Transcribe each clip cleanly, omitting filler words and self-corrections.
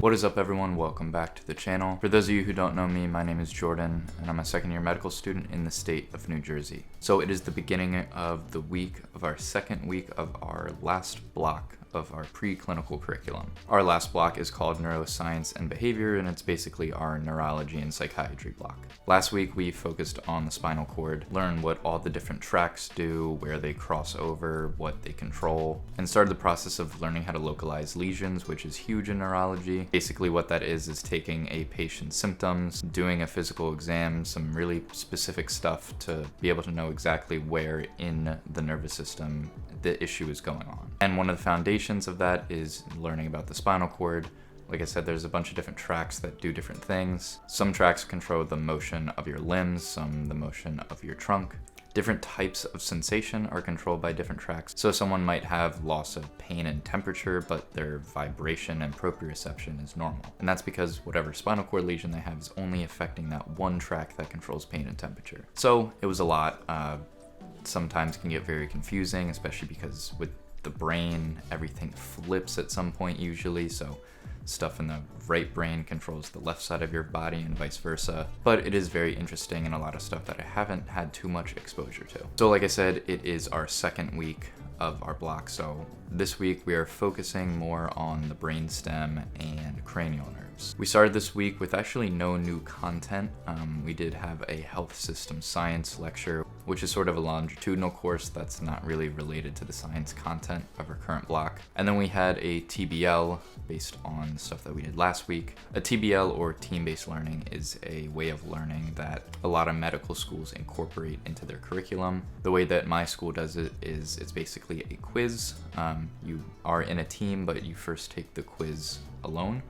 What is up, everyone? Welcome back to the channel. For those of you who don't know me, my name is Jordan and I'm a second-year medical student in the state of New Jersey. So it is the beginning of the week of our second week of our last block of our preclinical curriculum. Our last block is called Neuroscience and Behavior, and it's basically our neurology and psychiatry block. Last week we focused on the spinal cord, learned what all the different tracks do, where they cross over, what they control, and started the process of learning how to localize lesions, which is huge in neurology. Basically what that is taking a patient's symptoms, doing a physical exam, some really specific stuff to be able to know exactly where in the nervous system the issue is going on. And one of the foundations of that is learning about the spinal cord. Like I said, there's a bunch of different tracks that do different things. Some tracks control the motion of your limbs, some the motion of your trunk. Different types of sensation are controlled by different tracks. So someone might have loss of pain and temperature, but their vibration and proprioception is normal. And that's because whatever spinal cord lesion they have is only affecting that one track that controls pain and temperature. So it was a lot. Sometimes can get very confusing, especially because with the brain, everything flips at some point usually. So stuff in the right brain controls the left side of your body and vice versa. But it is very interesting and a lot of stuff that I haven't had too much exposure to. So like I said, it is our second week of our block. So this week we are focusing more on the brainstem and cranial nerves. We started this week with actually no new content. We did have a health system science lecture, which is sort of a longitudinal course that's not really related to the science content of our current block. And then we had a TBL based on stuff that we did last week. A TBL, or team-based learning, is a way of learning that a lot of medical schools incorporate into their curriculum. The way that my school does it is it's basically a quiz. You are in a team, but you first take the quiz alone.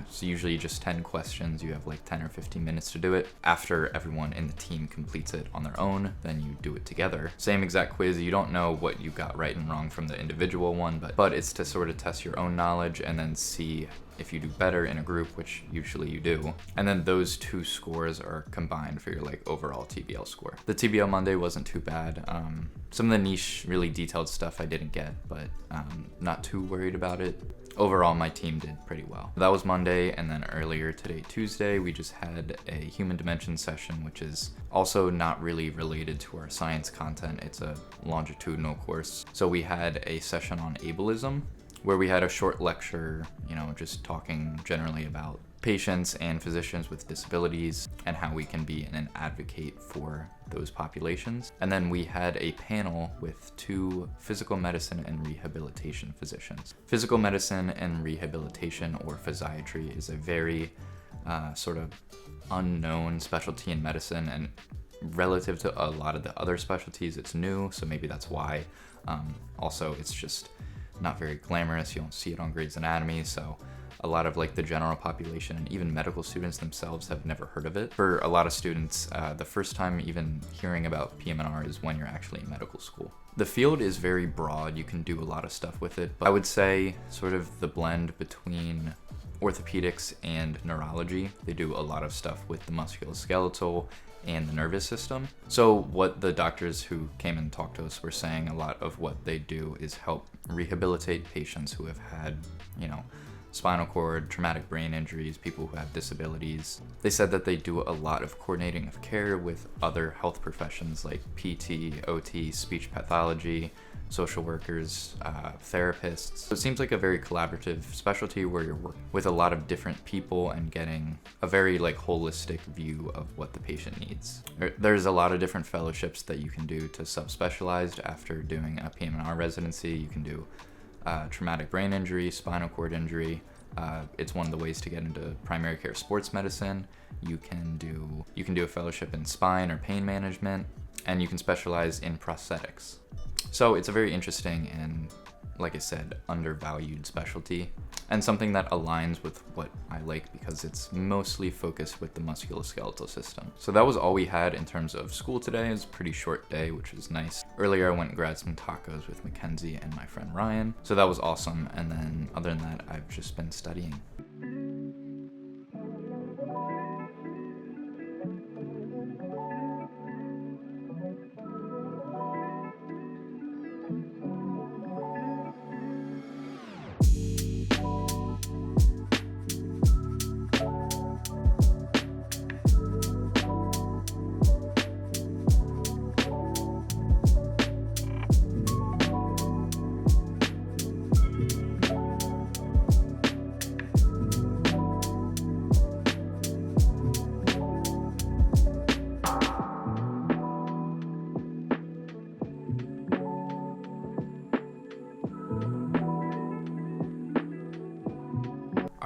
So usually just 10 questions, you have like 10 or 15 minutes to do it. After everyone in the team completes it on their own, then you do it together. Same exact quiz, you don't know what you got right and wrong from the individual one, but it's to sort of test your own knowledge and then see if you do better in a group, which usually you do. And then those two scores are combined for your like overall TBL score. The TBL Monday wasn't too bad. Some of the niche, really detailed stuff I didn't get, but not too worried about it. Overall, my team did pretty well. That was Monday, and then earlier today, Tuesday, we just had a human dimension session, which is also not really related to our science content. It's a longitudinal course. So we had a session on ableism, where we had a short lecture, just talking generally about patients and physicians with disabilities and how we can be an advocate for those populations. And then we had a panel with two physical medicine and rehabilitation physicians. Physical medicine and rehabilitation, or physiatry, is a very sort of unknown specialty in medicine, and relative to a lot of the other specialties, it's new, so maybe that's why. Also, it's just not very glamorous. You don't see it on Grey's Anatomy, so a lot of like the general population and even medical students themselves have never heard of it. For a lot of students, the first time even hearing about PM&R is when you're actually in medical school. The field is very broad. You can do a lot of stuff with it, but I would say sort of the blend between orthopedics and neurology. They do a lot of stuff with the musculoskeletal and the nervous system. So what the doctors who came and talked to us were saying, a lot of what they do is help rehabilitate patients who have had, spinal cord, traumatic brain injuries, people who have disabilities. They said that they do a lot of coordinating of care with other health professions like PT, OT, speech pathology, social workers, therapists. So it seems like a very collaborative specialty where you're working with a lot of different people and getting a very holistic view of what the patient needs. There's a lot of different fellowships that you can do to subspecialize after doing a PM&R residency. You can do traumatic brain injury, spinal cord injury. It's one of the ways to get into primary care sports medicine. You can do a fellowship in spine or pain management, and you can specialize in prosthetics. So it's a very interesting and, like I said, undervalued specialty, and something that aligns with what I like because it's mostly focused with the musculoskeletal system. So that was all we had in terms of school today. It was a pretty short day, which was nice. Earlier I went and grabbed some tacos with Mackenzie and my friend Ryan, so that was awesome. And then other than that, I've just been studying.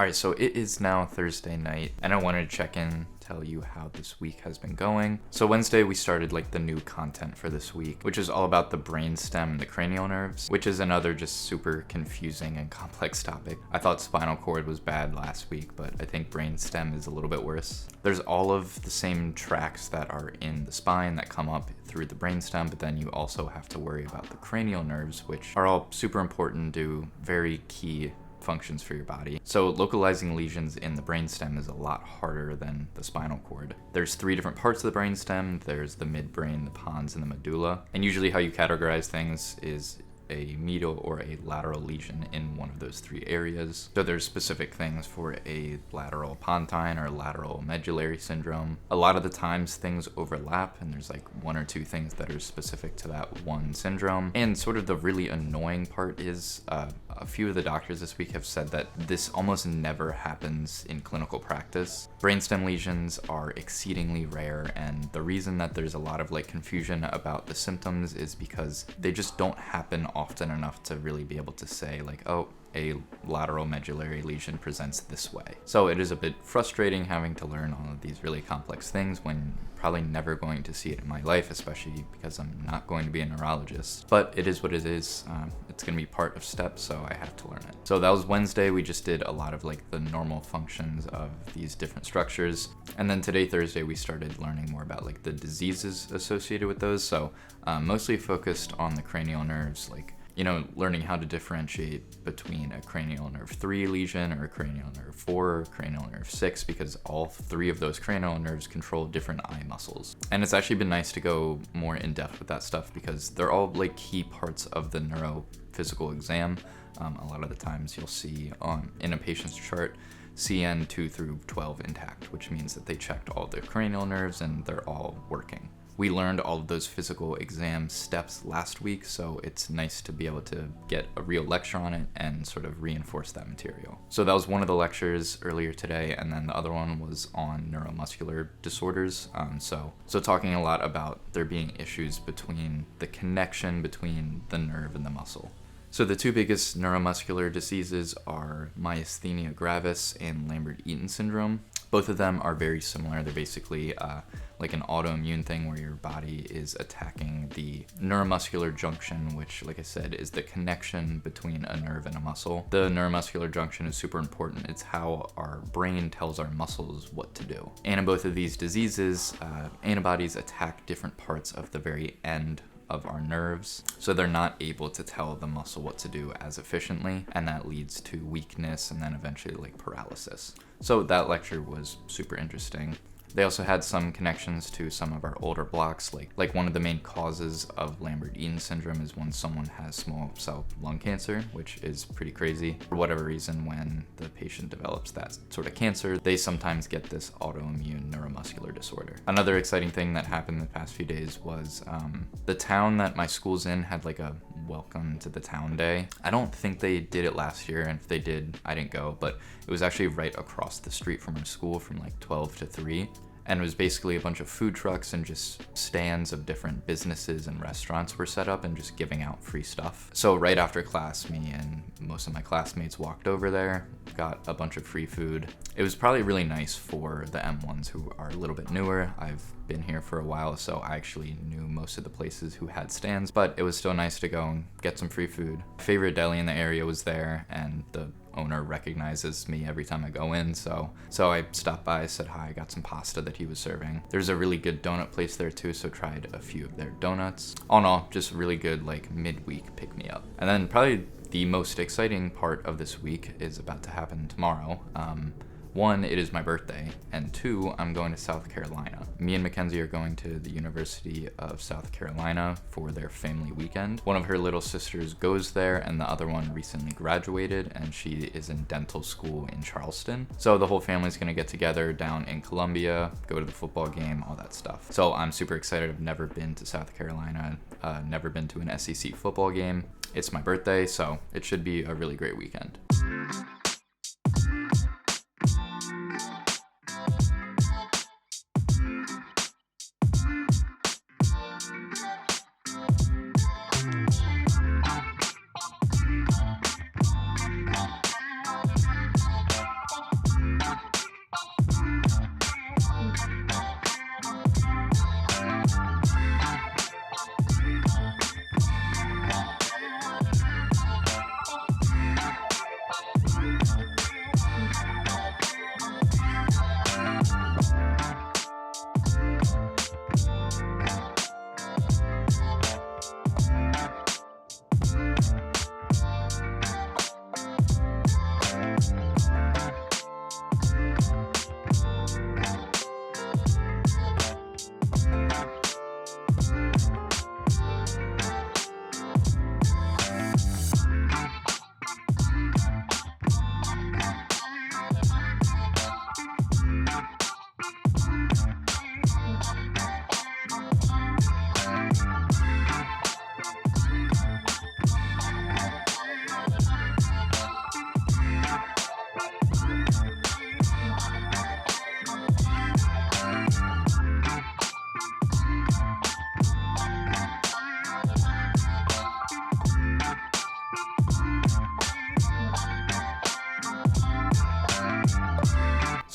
Alright, so it is now Thursday night, and I wanted to check in, tell you how this week has been going. So Wednesday we started like the new content for this week, which is all about the brainstem and the cranial nerves, which is another just super confusing and complex topic. I thought spinal cord was bad last week, but I think brainstem is a little bit worse. There's all of the same tracks that are in the spine that come up through the brainstem, but then you also have to worry about the cranial nerves, which are all super important, do very key functions for your body. So localizing lesions in the brainstem is a lot harder than the spinal cord. There's 3 different parts of the brainstem. There's the midbrain, the pons, and the medulla. And usually how you categorize things is a medial or a lateral lesion in one of those 3 areas. So there's specific things for a lateral pontine or lateral medullary syndrome. A lot of the times things overlap, and there's like 1 or 2 things that are specific to that one syndrome. And sort of the really annoying part is a few of the doctors this week have said that this almost never happens in clinical practice. Brainstem lesions are exceedingly rare, and the reason that there's a lot of like confusion about the symptoms is because they just don't happen often enough to really be able to say like, oh, a lateral medullary lesion presents this way. So it is a bit frustrating having to learn all of these really complex things when probably never going to see it in my life, especially because I'm not going to be a neurologist. But it is what it is. It's going to be part of STEP, so I have to learn it. So that was Wednesday. We just did a lot of like the normal functions of these different structures. And then today, Thursday, we started learning more about like the diseases associated with those. So mostly focused on the cranial nerves, like learning how to differentiate between a cranial nerve 3 lesion or a cranial nerve 4 or cranial nerve 6, because all 3 of those cranial nerves control different eye muscles. And it's actually been nice to go more in depth with that stuff because they're all like key parts of the neurophysical exam. A lot of the times you'll see in a patient's chart CN 2 through 12 intact, which means that they checked all their cranial nerves and they're all working. We learned all of those physical exam steps last week, so it's nice to be able to get a real lecture on it and sort of reinforce that material. So that was one of the lectures earlier today, and then the other one was on neuromuscular disorders. So talking a lot about there being issues between the connection between the nerve and the muscle. So the 2 biggest neuromuscular diseases are myasthenia gravis and Lambert-Eaton syndrome. Both of them are very similar. They're basically like an autoimmune thing where your body is attacking the neuromuscular junction, which, like I said, is the connection between a nerve and a muscle. The neuromuscular junction is super important. It's how our brain tells our muscles what to do. And in both of these diseases, antibodies attack different parts of the very end of our nerves, so they're not able to tell the muscle what to do as efficiently, and that leads to weakness and then eventually like paralysis. So that lecture was super interesting. They also had some connections to some of our older blocks, like one of the main causes of Lambert-Eaton syndrome is when someone has small cell lung cancer, which is pretty crazy. For whatever reason, when the patient develops that sort of cancer, they sometimes get this autoimmune neuromuscular disorder. Another exciting thing that happened the past few days was the town that my school's in had like a welcome to the town day. I don't think they did it last year, and if they did, I didn't go, but it was actually right across the street from our school from like 12 to 3. And it was basically a bunch of food trucks and just stands of different businesses and restaurants were set up and just giving out free stuff. So right after class, me and most of my classmates walked over there, got a bunch of free food. It was probably really nice for the M1s who are a little bit newer. I've been here for a while, so I actually knew most of the places who had stands, but it was still nice to go and get some free food. My favorite deli in the area was there, and the owner recognizes me every time I go in, so I stopped by, said hi, got some pasta that he was serving. There's a really good donut place there too, so tried a few of their donuts. All in all, just really good like midweek pick-me-up. And then probably the most exciting part of this week is about to happen tomorrow. 1, it is my birthday, and 2, I'm going to South Carolina. Me and Mackenzie are going to the University of South Carolina for their family weekend. One of her little sisters goes there, and the other one recently graduated, and she is in dental school in Charleston. So the whole family's gonna get together down in Columbia, go to the football game, all that stuff. So I'm super excited. I've never been to South Carolina, never been to an SEC football game. It's my birthday, so it should be a really great weekend.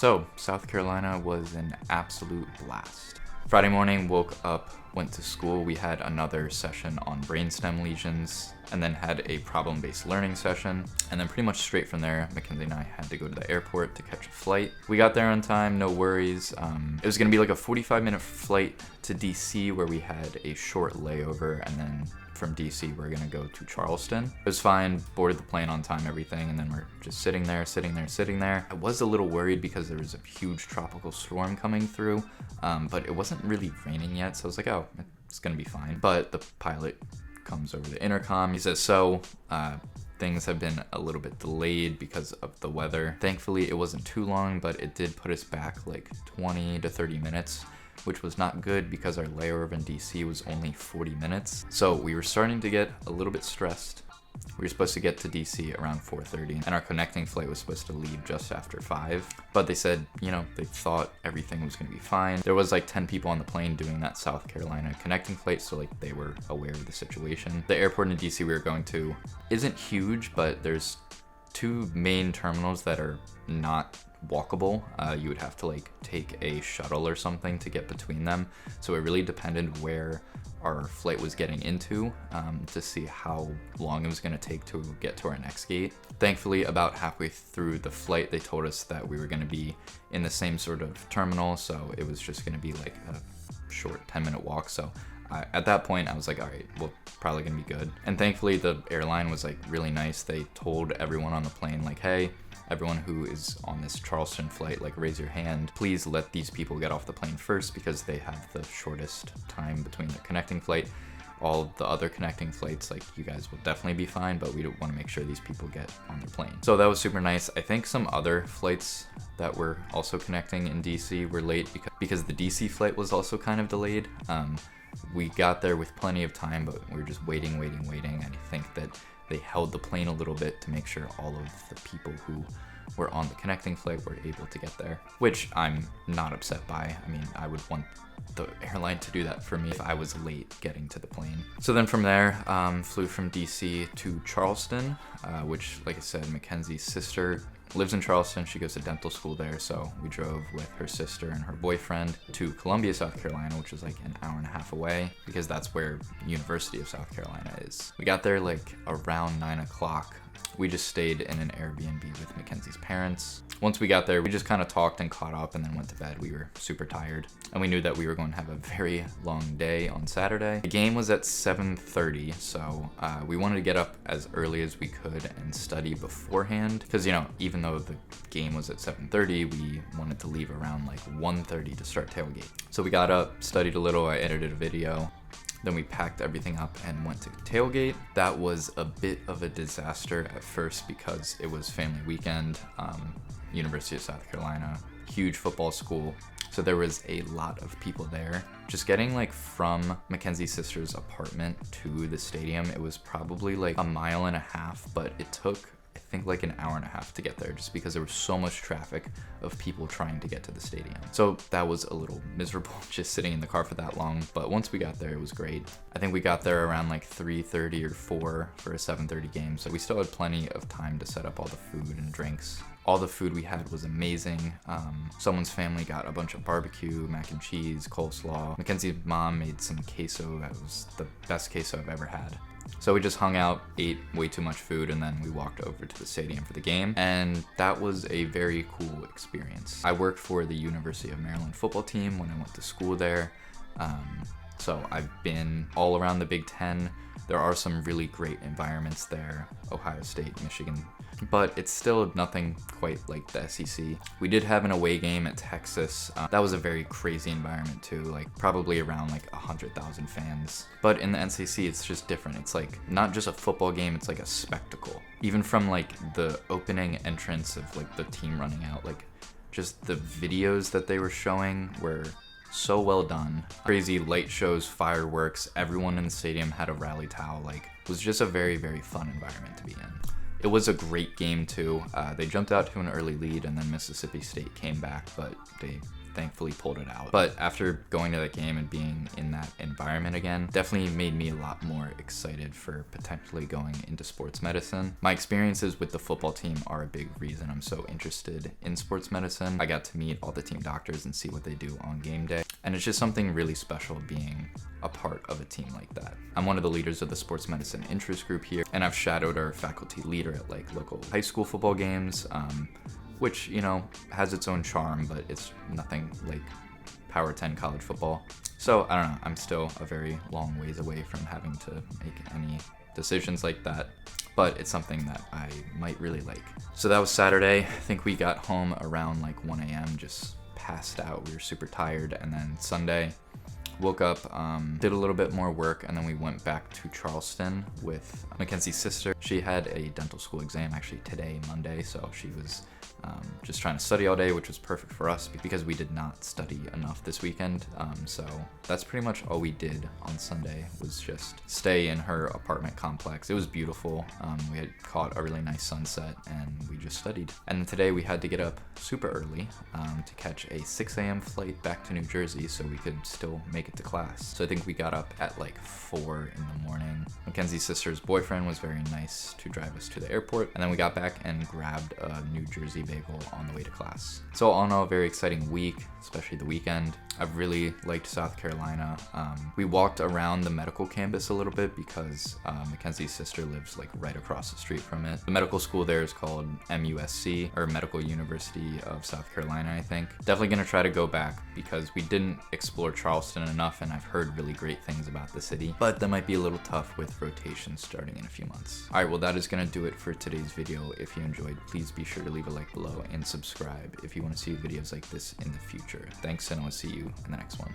So, South Carolina was an absolute blast. Friday morning, woke up, went to school. We had another session on brainstem lesions, and then had a problem-based learning session. And then pretty much straight from there, Mackenzie and I had to go to the airport to catch a flight. We got there on time, no worries. It was gonna be like a 45-minute flight to DC, where we had a short layover, and then from DC, we're gonna go to Charleston. It was fine, boarded the plane on time, everything, and then we're just sitting there. I was a little worried because there was a huge tropical storm coming through, but it wasn't really raining yet, so I was like, oh, it's gonna be fine. But the pilot comes over the intercom. He says, things have been a little bit delayed because of the weather. Thankfully, it wasn't too long, but it did put us back like 20 to 30 minutes, which was not good because our layover in DC was only 40 minutes. So we were starting to get a little bit stressed. We were supposed to get to DC around 4:30, and our connecting flight was supposed to leave just after 5. But they said, they thought everything was gonna be fine. There was like 10 people on the plane doing that South Carolina connecting flight, so like they were aware of the situation. The airport in DC we were going to isn't huge, but there's 2 main terminals that are not walkable. You would have to like take a shuttle or something to get between them. So it really depended where our flight was getting into to see how long it was going to take to get to our next gate. Thankfully, about halfway through the flight, they told us that we were going to be in the same sort of terminal, so it was just going to be like a short 10-minute walk. So at that point, I was like, all right, we're probably gonna be good. And thankfully, the airline was like really nice. They told everyone on the plane, like, hey, everyone who is on this Charleston flight, like, raise your hand. Please let these people get off the plane first because they have the shortest time between the connecting flight. All the other connecting flights, like, you guys will definitely be fine, but we don't want to make sure these people get on the plane. So that was super nice. I think some other flights that were also connecting in DC were late because the DC flight was also kind of delayed. We got there with plenty of time, but we were just waiting. And I think that they held the plane a little bit to make sure all of the people who were on the connecting flight were able to get there, which I'm not upset by. I mean, I would want the airline to do that for me if I was late getting to the plane. So then from there, flew from DC to Charleston, which, like I said, Mackenzie's sister lives in Charleston. She goes to dental school there, so we drove with her sister and her boyfriend to Columbia, South Carolina, which was like an hour and a half away because that's where University of South Carolina is. We got there like around 9 o'clock. We just stayed in an Airbnb with Mackenzie's parents. Once we got there, we just kind of talked and caught up and then went to bed. We were super tired and we knew that we were going to have a very long day on Saturday. The game was at 7:30, so we wanted to get up as early as we could and study beforehand because, even though the game was at 7:30, we wanted to leave around like 1:30 to start tailgate. So we got up, studied a little, I edited a video. Then we packed everything up and went to tailgate. That was a bit of a disaster at first because it was family weekend, University of South Carolina, huge football school. So there was a lot of people there. Just getting like from Mackenzie's sister's apartment to the stadium, it was probably like 1.5 miles, but it took, I think, like 1.5 hours to get there just because there was so much traffic of people trying to get to the stadium. So that was a little miserable just sitting in the car for that long, but once we got there, it was great. I think we got there around like 3:30 or 4 for a 7:30 game, so we still had plenty of time to set up all the food and drinks. All the food we had was amazing. Someone's family got a bunch of barbecue, mac and cheese, coleslaw. Mackenzie's mom made some queso. That was the best queso I've ever had. So we just hung out, ate way too much food, and then we walked over to the stadium for the game. And that was a very cool experience. I worked for the University of Maryland football team when I went to school there. So I've been all around the Big Ten. There are some really great environments there, Ohio State, Michigan, but it's still nothing quite like the SEC. We did have an away game at Texas. That was a very crazy environment too, like probably around like 100,000 fans. But in the NCC, it's just different. It's like not just a football game, it's like a spectacle. Even from like the opening entrance of like the team running out, like just the videos that they were showing were so well done. Crazy light shows, fireworks, everyone in the stadium had a rally towel. Like, it was just a very, very fun environment to be in. It was a great game too. They jumped out to an early lead and then Mississippi State came back, but they thankfully pulled it out. But after going to that game and being in that environment again, definitely made me a lot more excited for potentially going into sports medicine. My experiences with the football team are a big reason I'm so interested in sports medicine. I got to meet all the team doctors and see what they do on game day, and it's just something really special being a part of a team like that. I'm one of the leaders of the sports medicine interest group here, and I've shadowed our faculty leader at like local high school football games, which, you know, has its own charm, but it's nothing like Power 10 college football. So I don't know, I'm still a very long ways away from having to make any decisions like that, but it's something that I might really like. So that was Saturday. I think we got home around like 1 a.m., just passed out. We were super tired. And then Sunday, woke up, did a little bit more work, and then we went back to Charleston with Mackenzie's sister. She had a dental school exam actually today, Monday, so she was just trying to study all day, which was perfect for us because we did not study enough this weekend. So that's pretty much all we did on Sunday, was just stay in her apartment complex. It was beautiful. We had caught a really nice sunset and we just studied. And then today we had to get up super early to catch a 6 a.m. flight back to New Jersey so we could still make it to class. So I think we got up at like 4 in the morning. Mackenzie's sister's boyfriend was very nice to drive us to the airport, and then we got back and grabbed a New Jersey bagel on the way to class. So all in all, a very exciting week, especially the weekend. I've really liked South Carolina. We walked around the medical campus a little bit because Mackenzie's sister lives like right across the street from it. The medical school there is called MUSC, or Medical University of South Carolina, I think. Definitely gonna try to go back because we didn't explore Charleston enough, and I've heard really great things about the city, but that might be a little tough with rotations starting in a few months. All right, well, that is gonna do it for today's video. If you enjoyed, please be sure to leave a like below and subscribe if you want to see videos like this in the future. Thanks, and I'll see you in the next one.